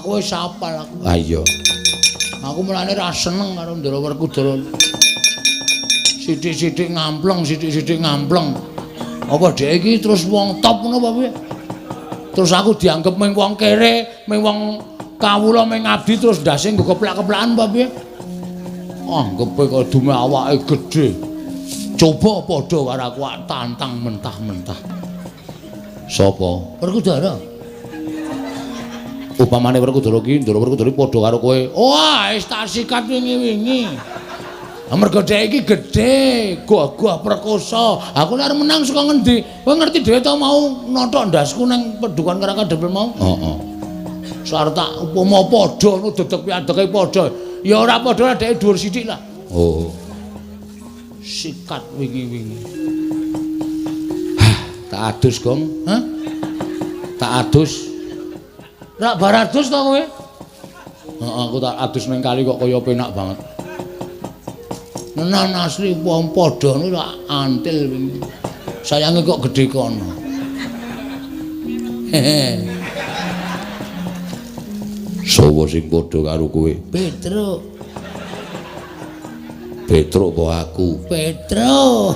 Aku wis apal aku. Ah iya. Aku mulane ra seneng karo Ndara Werkudara. Sithik-sithik ngampleng, sithik-sithik ngampleng. Apa dhek iki terus wong top ngono apa piye? Terus aku dianggep mung wong kere, mung wong kawula mung ngabdi terus ndase nggo keplak-keplakan apa piye? Anggepe kok dume awake gedhe. Coba padha karo aku tantang mentah-mentah. Sapa? Werkudara. Upamane Werkudara ki, Ndara Werkudara padha karo kowe. Wah, wis tak sikat wingi-wingi. Amarga dhek iki gedhe, gagah perkosa. Aku nek arep menang saka ngendi? Kowe ngerti dhewe ta mau nothok ndasku nang Padukan Karangkandel mau? Heeh. Sarep tak upama padha ngono dedeg piadeke padha. Ya ora padha dhek dhuwur sithik lah. Oh. Sikat wingi-wingi. Tak adus, Gong. Hah? Tak adus. Rak baradus ta kowe? Heeh, aku tak adus ning kali kok kaya penak banget. Nenan asli wong padha ngono rak antil wingi. Sayange kok gedhe kono. Sowo sing padha karo kowe? Petruk. Petruk apa aku? Petruk.